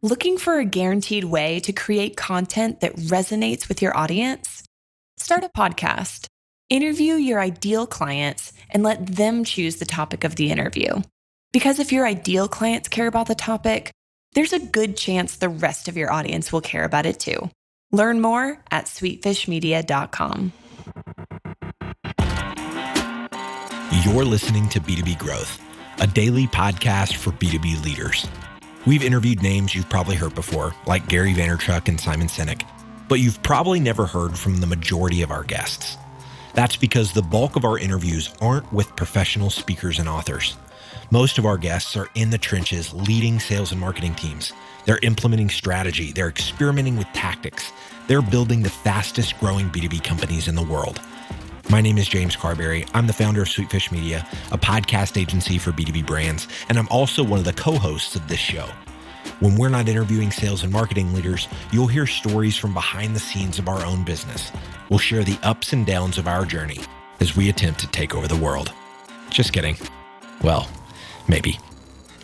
Looking for a guaranteed way to create content that resonates with your audience? Start a podcast. Interview your ideal clients and let them choose the topic of the interview. Because if your ideal clients care about the topic, there's a good chance the rest of your audience will care about it too. Learn more at sweetfishmedia.com. You're listening to B2B Growth, a daily podcast for B2B leaders. We've interviewed names you've probably heard before, like Gary Vaynerchuk and Simon Sinek, but you've probably never heard from the majority of our guests. That's because the bulk of our interviews aren't with professional speakers and authors. Most of our guests are in the trenches leading sales and marketing teams. They're implementing strategy. They're experimenting with tactics. They're building the fastest growing B2B companies in the world. My name is James Carberry. I'm the founder of Sweetfish Media, a podcast agency for B2B brands, and I'm also one of the co-hosts of this show. When we're not interviewing sales and marketing leaders, you'll hear stories from behind the scenes of our own business. We'll share the ups and downs of our journey as we attempt to take over the world. Just kidding. Well, maybe.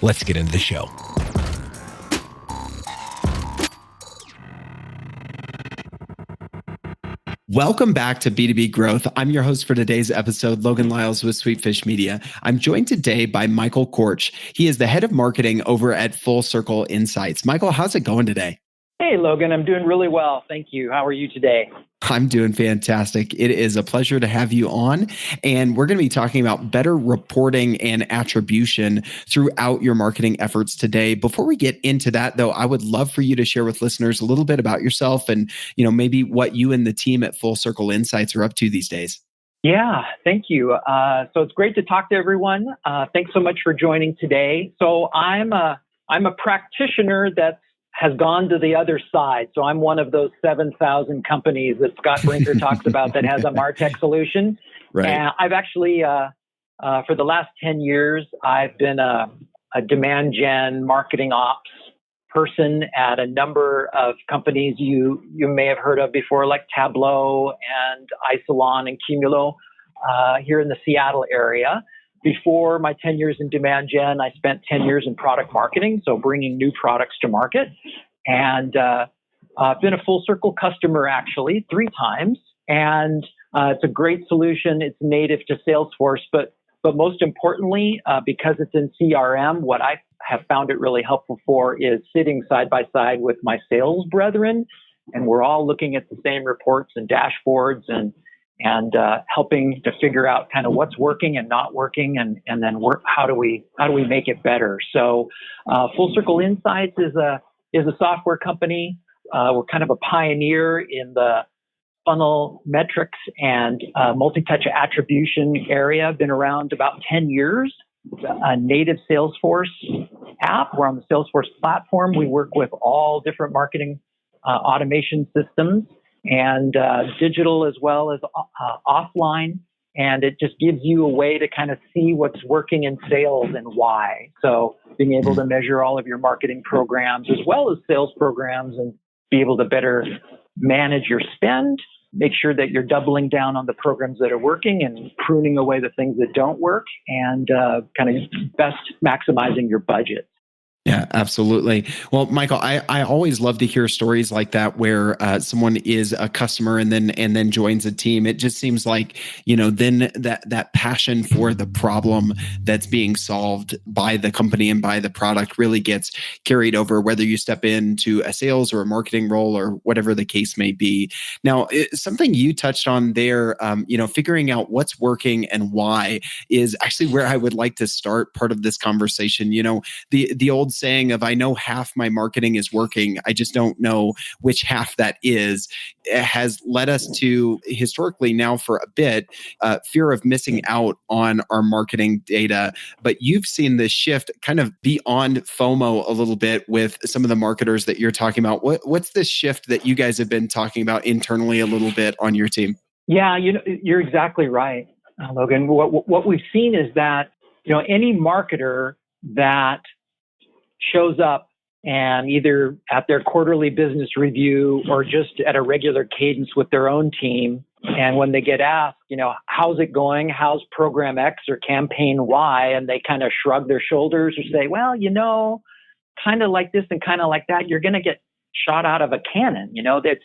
Let's get into the show. Welcome back to B2B Growth. I'm your host for today's episode, Logan Lyles with Sweetfish Media. I'm joined today by Michael Korch. He is the head of marketing over at Full Circle Insights. Michael, how's it going today? Hey, Logan. I'm doing really well. Thank you. How are you today? I'm doing fantastic. It is a pleasure to have you on. And we're going to be talking about better reporting and attribution throughout your marketing efforts today. Before we get into that, though, I would love for you to share with listeners a little bit about yourself and, maybe what you and the team at Full Circle Insights are up to these days. Yeah, thank you. So it's great to talk to everyone. Thanks so much for joining today. So I'm a practitioner that has gone to the other side. So I'm one of those 7,000 companies that Scott Brinker talks about that has a MarTech solution. Right. And I've actually, for the last 10 years, I've been a demand gen marketing ops person at a number of companies you may have heard of before, like Tableau and Isilon and Cumulo here in the Seattle area. Before my 10 years in demand gen, I spent 10 years in product marketing, so bringing new products to market. And I've been a Full Circle customer, actually, 3 times. And it's a great solution. It's native to Salesforce. But most importantly, because it's in CRM, what I have found it really helpful for is sitting side by side with my sales brethren. And we're all looking at the same reports and dashboards and helping to figure out kind of what's working and not working, and then how do we make it better. So, Full Circle Insights is a software company. We're kind of a pioneer in the funnel metrics and multi-touch attribution area. Been around about 10 years. It's a native Salesforce app. We're on the Salesforce platform. We work with all different marketing automation systems, and digital as well as offline. And it just gives you a way to kind of see what's working in sales and why. So being able to measure all of your marketing programs as well as sales programs and be able to better manage your spend, make sure that you're doubling down on the programs that are working and pruning away the things that don't work, and kind of best maximizing your budget. Yeah, absolutely. Well, Michael, I always love to hear stories like that where someone is a customer and then joins a team. It just seems like, then that passion for the problem that's being solved by the company and by the product really gets carried over, whether you step into a sales or a marketing role or whatever the case may be. Now, something you touched on there, figuring out what's working and why is actually where I would like to start part of this conversation. The old saying of, I know half my marketing is working, I just don't know which half that is, has led us to, historically now for a bit, fear of missing out on our marketing data. But you've seen this shift kind of beyond FOMO a little bit with some of the marketers that you're talking about. What's this shift that you guys have been talking about internally a little bit on your team? Yeah, you're exactly right, Logan. What we've seen is that, any marketer that shows up and either at their quarterly business review or just at a regular cadence with their own team, and when they get asked, how's it going? How's program X or campaign Y? And they kind of shrug their shoulders or say, well, kind of like this and kind of like that, you're going to get shot out of a cannon. That's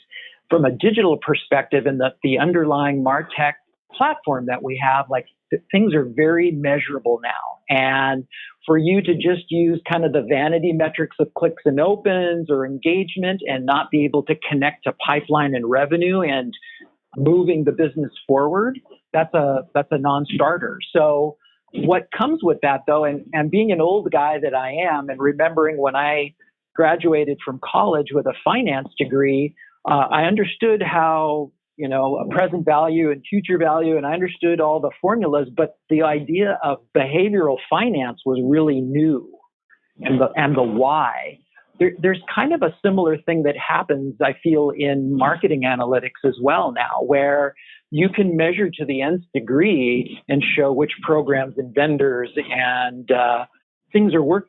from a digital perspective, and the underlying MarTech platform that we have, like things are very measurable now. And for you to just use kind of the vanity metrics of clicks and opens or engagement and not be able to connect to pipeline and revenue and moving the business forward, that's a non-starter. So what comes with that, though, and being an old guy that I am, and remembering when I graduated from college with a finance degree, I understood how, a present value and future value, and I understood all the formulas, but the idea of behavioral finance was really new, and the why. There's kind of a similar thing that happens, I feel, in marketing analytics as well now, where you can measure to the nth degree and show which programs and vendors and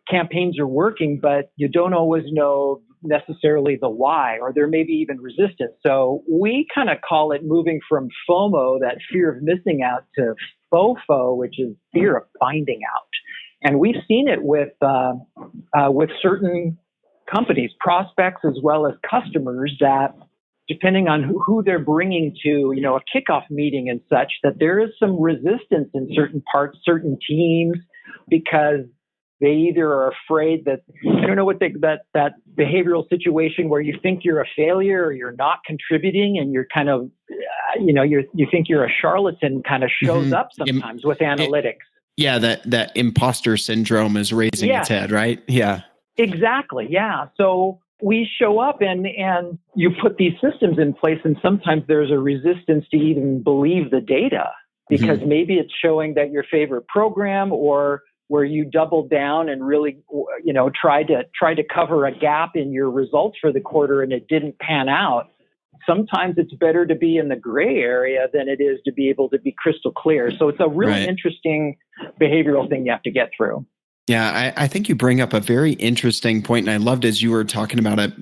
campaigns are working, but you don't always know necessarily the why, or there may be even resistance. So we kind of call it moving from FOMO, that fear of missing out, to FOFO, which is fear of finding out. And we've seen it with certain companies, prospects, as well as customers, that depending on who they're bringing to, a kickoff meeting and such, that there is some resistance in certain parts, certain teams, because they either are afraid that, I don't know what that behavioral situation where you think you're a failure or you're not contributing and you're kind of, you think you're a charlatan, kind of shows up sometimes with analytics. Yeah, that imposter syndrome is raising its head, right? Yeah. Exactly. Yeah. So we show up and you put these systems in place, and sometimes there's a resistance to even believe the data, because maybe it's showing that your favorite program, or where you doubled down and really, tried to cover a gap in your results for the quarter and it didn't pan out. Sometimes it's better to be in the gray area than it is to be able to be crystal clear. So it's a really interesting behavioral thing you have to get through. Yeah, I think you bring up a very interesting point, and I loved as you were talking about it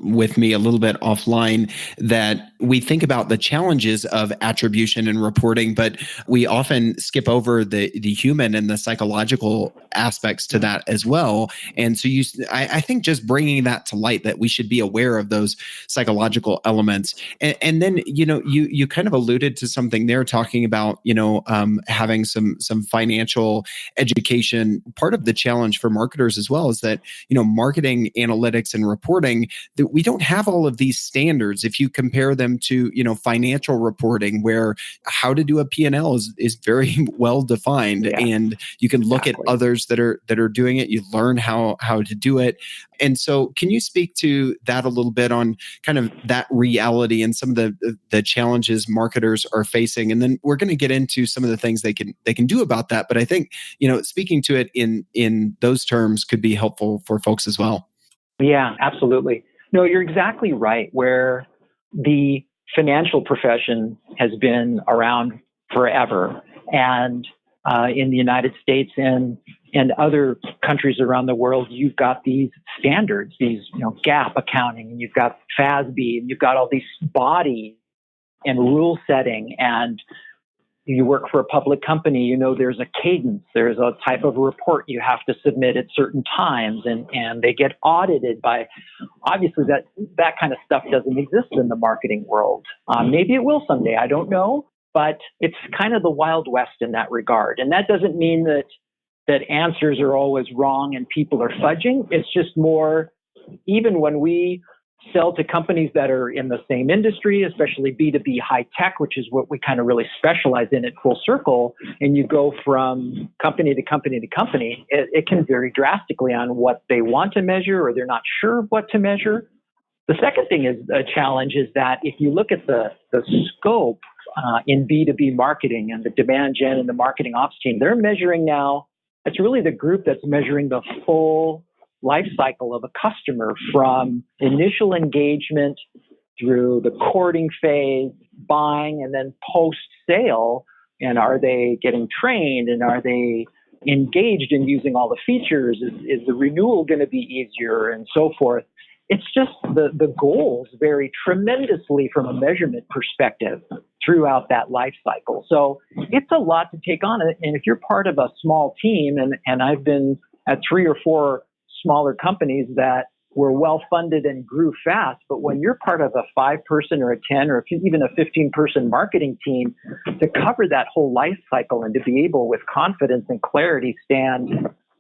with me a little bit offline, that we think about the challenges of attribution and reporting, but we often skip over the human and the psychological aspects to that as well. And so I think just bringing that to light, that we should be aware of those psychological elements. And then, you kind of alluded to something there, talking about, having some financial education. Part of the challenge for marketers as well is that, marketing analytics and reporting, that we don't have all of these standards. If you compare them to, financial reporting, where how to do a P&L is very well defined, and you can look at others that are doing it. You learn how to do it. And so can you speak to that a little bit, on kind of that reality and some of the challenges marketers are facing? And then we're going to get into some of the things they can do about that. But I think, speaking to it in those terms could be helpful for folks as well. Yeah, absolutely. No, you're exactly right. Where the financial profession has been around forever, and in the United States and other countries around the world, you've got these standards, these GAAP accounting, and you've got FASB, and you've got all these bodies and rule setting, and you work for a public company, there's a cadence, there's a type of report you have to submit at certain times, and they get audited by, obviously that kind of stuff doesn't exist in the marketing world. Maybe it will someday, I don't know, but it's kind of the Wild West in that regard. And that doesn't mean that answers are always wrong and people are fudging. It's just more, even when we sell to companies that are in the same industry, especially B2B high tech, which is what we kind of really specialize in at Full Circle, and you go from company to company to company, it can vary drastically on what they want to measure, or they're not sure what to measure. The second thing is a challenge is that if you look at the scope in B2B marketing and the demand gen and the marketing ops team, they're measuring now, it's really the group that's measuring the full life cycle of a customer, from initial engagement through the courting phase, buying, and then post-sale. And are they getting trained, and are they engaged in using all the features? Is the renewal going to be easier, and so forth? It's just the goals vary tremendously from a measurement perspective throughout that life cycle. So it's a lot to take on. And if you're part of a small team, and I've been at 3 or 4 smaller companies that were well-funded and grew fast. But when you're part of a 5-person or a 10 or even a 15-person marketing team, to cover that whole life cycle and to be able with confidence and clarity stand,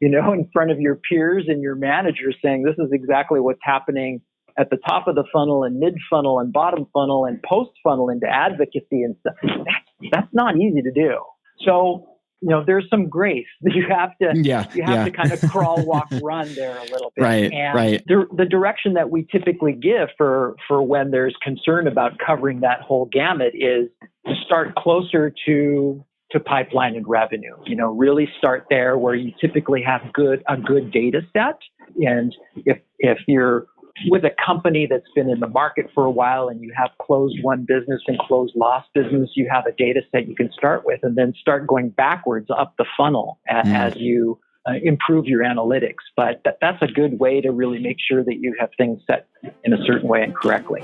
in front of your peers and your managers saying, this is exactly what's happening at the top of the funnel and mid-funnel and bottom funnel and post-funnel into advocacy and stuff. That's not easy to do. So, there's some grace that you have to kind of crawl, walk, run there a little bit. Right. The direction that we typically give for when there's concern about covering that whole gamut is to start closer to pipeline and revenue. Really start there where you typically have a good data set. And if you're with a company that's been in the market for a while and you have closed won business and closed lost business, you have a data set you can start with and then start going backwards up the funnel as you improve your analytics. But that's a good way to really make sure that you have things set in a certain way and correctly.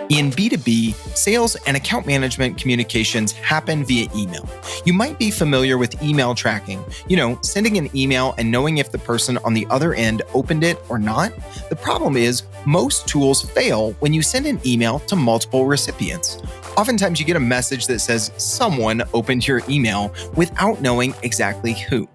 In B2B, sales and account management communications happen via email. You might be familiar with email tracking, sending an email and knowing if the person on the other end opened it or not. The problem is most tools fail when you send an email to multiple recipients. Oftentimes you get a message that says someone opened your email without knowing exactly who.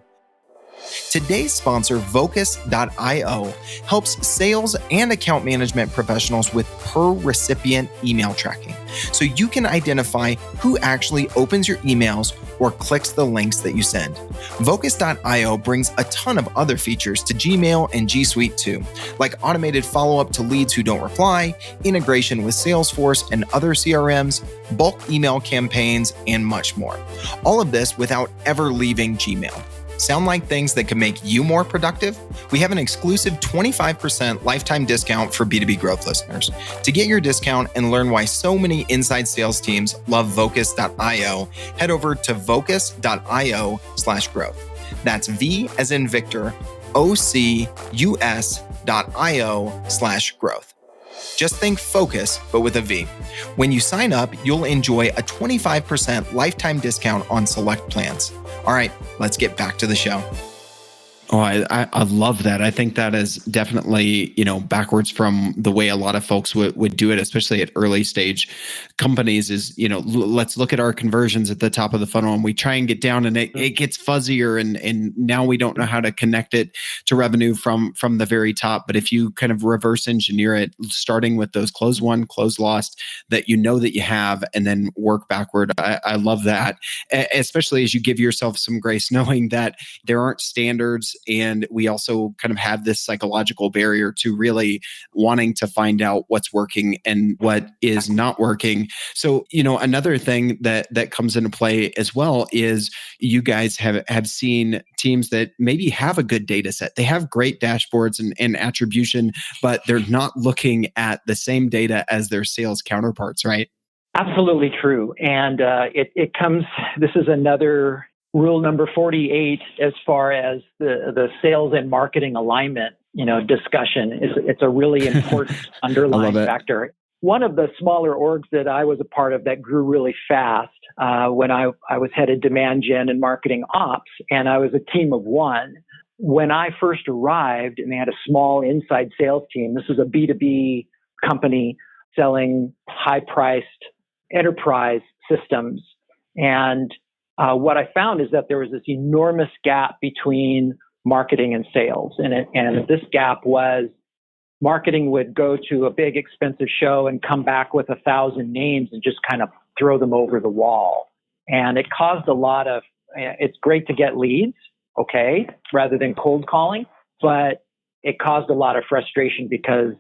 Today's sponsor, Focus.io, helps sales and account management professionals with per recipient email tracking, so you can identify who actually opens your emails or clicks the links that you send. Focus.io brings a ton of other features to Gmail and G Suite too, like automated follow-up to leads who don't reply, integration with Salesforce and other CRMs, bulk email campaigns, and much more. All of this without ever leaving Gmail. Sound like things that could make you more productive? We have an exclusive 25% lifetime discount for B2B Growth listeners. To get your discount and learn why so many inside sales teams love Focus.io, head over to Focus.io/growth. That's V as in Victor, OCUS.io/growth. Just think Focus, but with a V. When you sign up, you'll enjoy a 25% lifetime discount on select plans. All right, let's get back to the show. Oh, I love that. I think that is definitely, backwards from the way a lot of folks would do it, especially at early stage companies is, let's look at our conversions at the top of the funnel and we try and get down and it gets fuzzier and now we don't know how to connect it to revenue from the very top. But if you kind of reverse engineer it, starting with those close won, close lost that that you have and then work backward. I love that, especially as you give yourself some grace knowing that there aren't standards. And we also kind of have this psychological barrier to really wanting to find out what's working and what is not working. So, another thing that comes into play as well is you guys have seen teams that maybe have a good data set. They have great dashboards and attribution, but they're not looking at the same data as their sales counterparts, right? Absolutely true. And it comes, this is another rule number 48 as far as the sales and marketing alignment, discussion. It's a really important underlying factor. One of the smaller orgs that I was a part of that grew really fast when I was headed demand gen and marketing ops, and I was a team of one. When I first arrived and they had a small inside sales team, this was a B2B company selling high-priced enterprise systems. And what I found is that there was this enormous gap between marketing and sales. And this gap was marketing would go to a big expensive show and come back with 1,000 names and just kind of throw them over the wall. And it caused a lot of, it's great to get leads, okay, rather than cold calling, but it caused a lot of frustration because,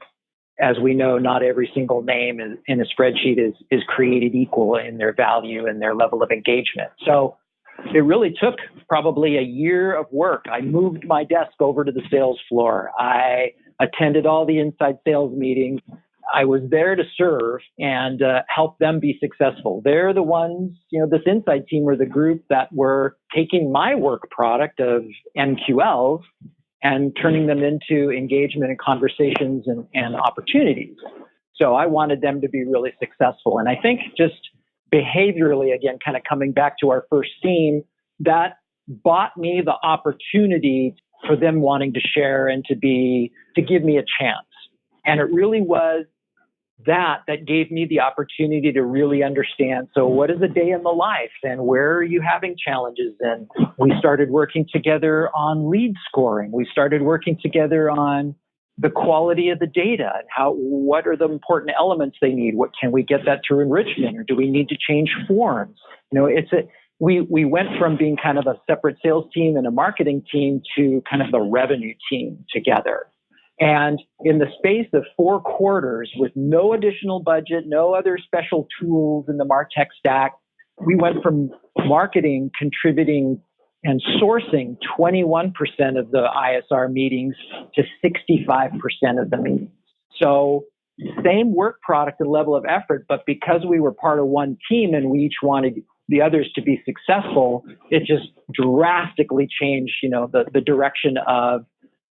as we know, not every single name in a spreadsheet is created equal in their value and their level of engagement. So it really took probably a year of work. I moved my desk over to the sales floor. I attended all the inside sales meetings. I was there to serve and help them be successful. They're the ones, this inside team were the group that were taking my work product of MQLs and turning them into engagement and conversations and opportunities. So I wanted them to be really successful. And I think just behaviorally, again, kind of coming back to our first theme, that bought me the opportunity for them wanting to share and to give me a chance. And it really was that gave me the opportunity to really understand, so what is a day in the life and where are you having challenges? And we started working together on lead scoring. We started working together on the quality of the data and what are the important elements they need? What can we get that through enrichment, or do we need to change forms? We went from being kind of a separate sales team and a marketing team to kind of the revenue team together. And in the space of 4 quarters, with no additional budget, no other special tools in the MarTech stack, we went from marketing contributing and sourcing 21% of the ISR meetings to 65% of the meetings. So same work product and level of effort, but because we were part of one team and we each wanted the others to be successful, it just drastically changed, the direction of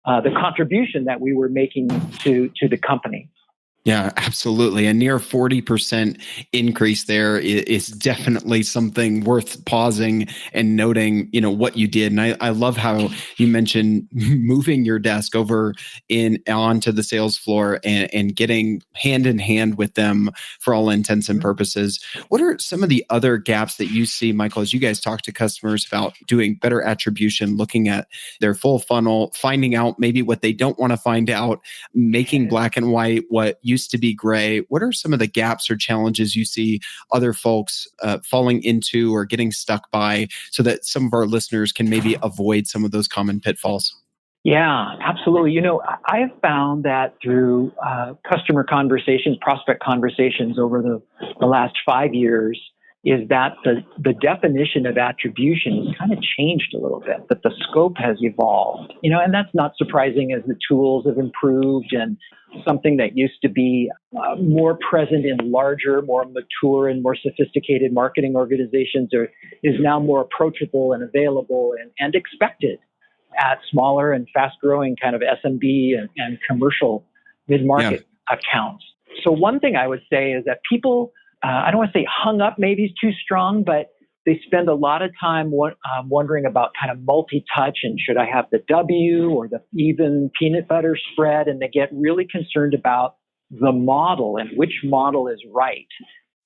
the contribution that we were making to the company. Yeah, absolutely. A near 40% increase there is definitely something worth pausing and noting, what you did. And I love how you mentioned moving your desk over onto the sales floor and getting hand in hand with them for all intents and purposes. What are some of the other gaps that you see, Michael, as you guys talk to customers about doing better attribution, looking at their full funnel, finding out maybe what they don't want to find out, making black and white what used to be gray? What are some of the gaps or challenges you see other folks falling into or getting stuck by, so that some of our listeners can maybe avoid some of those common pitfalls? Yeah, absolutely. I have found that through customer conversations, prospect conversations over the last 5 years, is that the definition of attribution has kind of changed a little bit, that the scope has evolved, and that's not surprising as the tools have improved, and something that used to be more present in larger, more mature and more sophisticated marketing organizations is now more approachable and available and expected at smaller and fast-growing kind of SMB and commercial mid-market accounts. So one thing I would say is that people, I don't want to say hung up maybe is too strong, but they spend a lot of time wondering about kind of multi-touch and should I have the W or the even peanut butter spread, and they get really concerned about the model and which model is right.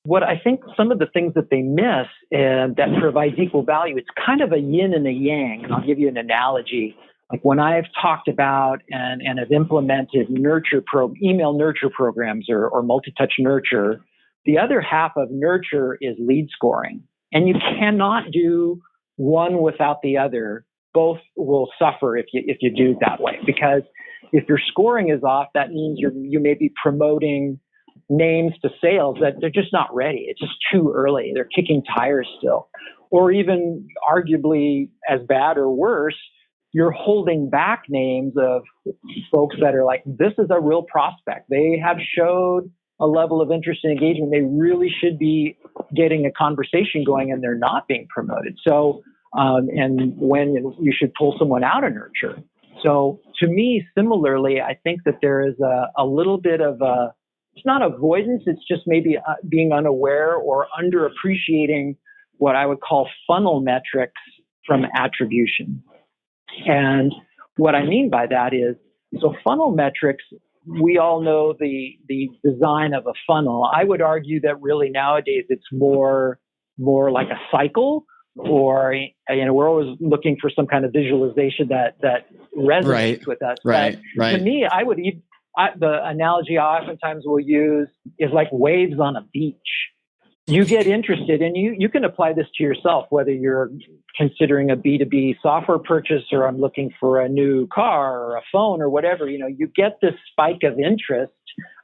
What I think some of the things that they miss and that provides equal value, it's kind of a yin and a yang. And I'll give you an analogy. Like when I've talked about and have implemented email nurture programs or multi-touch nurture, the other half of nurture is lead scoring. And you cannot do one without the other. Both will suffer if you do it that way. Because if your scoring is off, that means you may be promoting names to sales that they're just not ready. It's just too early. They're kicking tires still. Or even arguably as bad or worse, you're holding back names of folks that are like, this is a real prospect. They have showed a level of interest and engagement. They really should be getting a conversation going, and they're not being promoted. So, and when you should pull someone out of nurture. So to me, similarly, I think that there is a little bit of it's not avoidance, it's just maybe being unaware or underappreciating what I would call funnel metrics from attribution. And what I mean by that is, so funnel metrics, we all know the design of a funnel. I would argue that really nowadays it's more like a cycle, or we're always looking for some kind of visualization that resonates with us. Right. To me, the analogy I oftentimes will use is like waves on a beach. You get interested, and you can apply this to yourself, whether you're considering a B2B software purchase or I'm looking for a new car or a phone or whatever. You get this spike of interest.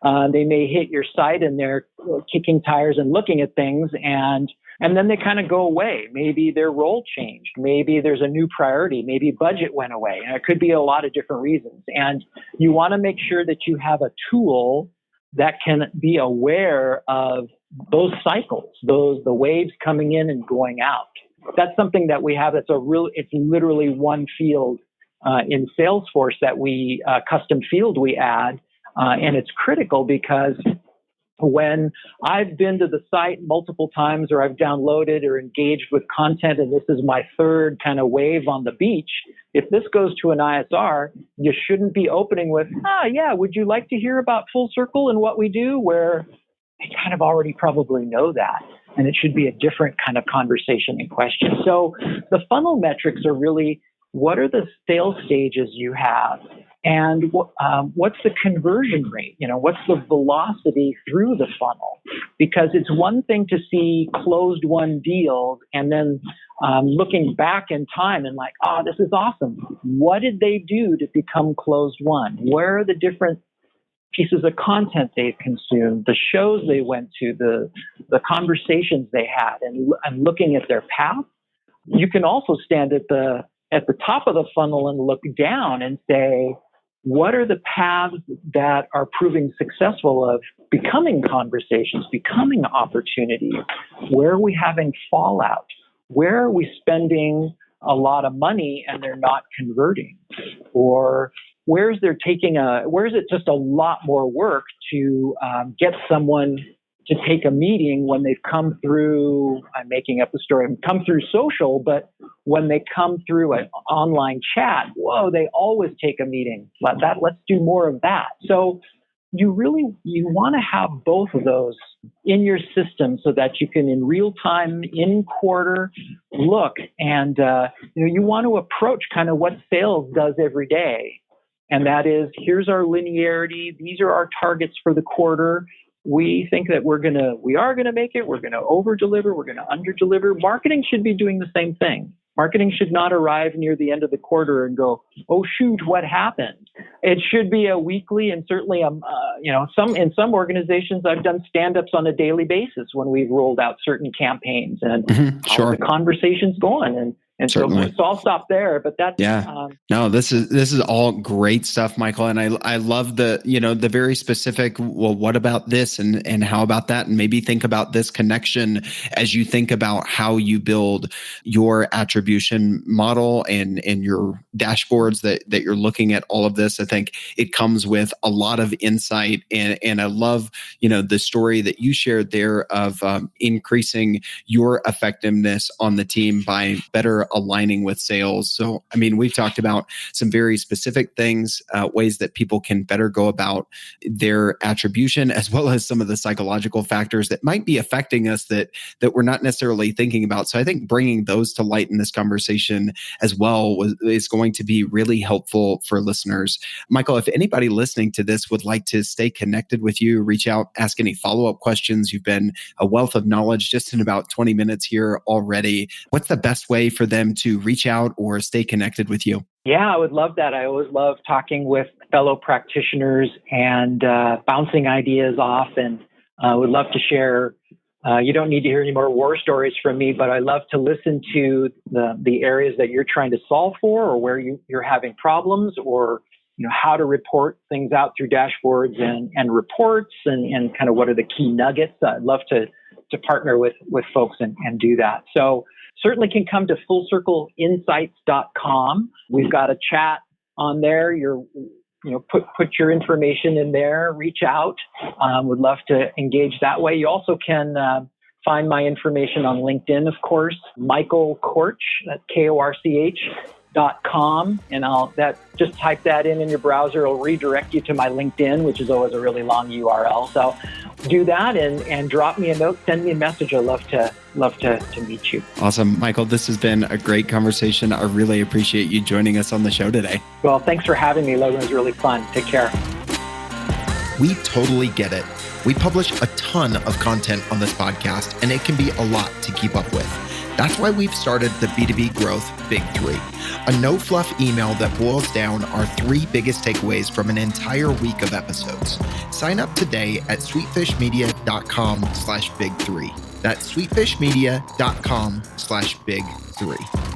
They may hit your site and they're kicking tires and looking at things, and then they kind of go away. Maybe their role changed. Maybe there's a new priority. Maybe budget went away. And it could be a lot of different reasons. And you want to make sure that you have a tool that can be aware of those cycles, the waves coming in and going out. That's something that we have. It's literally one field in Salesforce that custom field we add. And it's critical because When I've been to the site multiple times, or I've downloaded or engaged with content, and this is my third kind of wave on the beach, if this goes to an ISR, you shouldn't be opening with, would you like to hear about Full Circle and what we do? Where they kind of already probably know that. And it should be a different kind of conversation and question. So the funnel metrics are really, what are the sales stages you have? And what's the conversion rate? What's the velocity through the funnel? Because it's one thing to see closed won deals and then looking back in time and like, this is awesome. What did they do to become closed won? Where are the different pieces of content they've consumed, the shows they went to, the conversations they had, and looking at their path? You can also stand at the top of the funnel and look down and say, what are the paths that are proving successful of becoming conversations, becoming opportunities? Where are we having fallout? Where are we spending a lot of money and they're not converting? Or where is it just a lot more work to get someone to take a meeting when they've come through, I'm making up the story, come through social, but when they come through an online chat, they always take a meeting. Let's do more of that. So you want to have both of those in your system so that you can in real time, in quarter, look and you want to approach kind of what sales does every day. And that is, here's our linearity. These are our targets for the quarter. We think that we are gonna make it. We're gonna over deliver. We're gonna under deliver. Marketing should be doing the same thing. Marketing should not arrive near the end of the quarter and go, oh shoot, what happened? It should be a weekly, and certainly in some organizations I've done stand-ups on a daily basis when we've rolled out certain campaigns and how the conversation's going. And so I'll stop there, but that's, no, this is all great stuff, Michael. And I love the very specific, well, what about this and how about that? And maybe think about this connection as you think about how you build your attribution model and your dashboards that you're looking at all of this. I think it comes with a lot of insight. And I love, the story that you shared there of increasing your effectiveness on the team by better aligning with sales. So, we've talked about some very specific things, ways that people can better go about their attribution, as well as some of the psychological factors that might be affecting us that we're not necessarily thinking about. So I think bringing those to light in this conversation as well is going to be really helpful for listeners. Michael, if anybody listening to this would like to stay connected with you, reach out, ask any follow-up questions. You've been a wealth of knowledge just in about 20 minutes here already. What's the best way for them to reach out or stay connected with you? Yeah, I would love that. I always love talking with fellow practitioners and bouncing ideas off. And I would love to share. You don't need to hear any more war stories from me, but I love to listen to the areas that you're trying to solve for, or where you're having problems, or how to report things out through dashboards and reports, and kind of what are the key nuggets. I'd love to partner with folks and do that. So certainly can come to fullcircleinsights.com. We've got a chat on there. Put your information in there, reach out. Would love to engage that way. You also can find my information on LinkedIn, of course, Michael Korch, that's KORCH.com. And just type that in your browser. It'll redirect you to my LinkedIn, which is always a really long URL. So do that and drop me a note, send me a message. I'd love to meet you. Awesome. Michael, this has been a great conversation. I really appreciate you joining us on the show today. Well, thanks for having me, Logan. It was really fun. Take care. We totally get it. We publish a ton of content on this podcast, and it can be a lot to keep up with. That's why we've started the B2B Growth Big Three, a no-fluff email that boils down our 3 biggest takeaways from an entire week of episodes. Sign up today at sweetfishmedia.com/big3. That's sweetfishmedia.com/big3.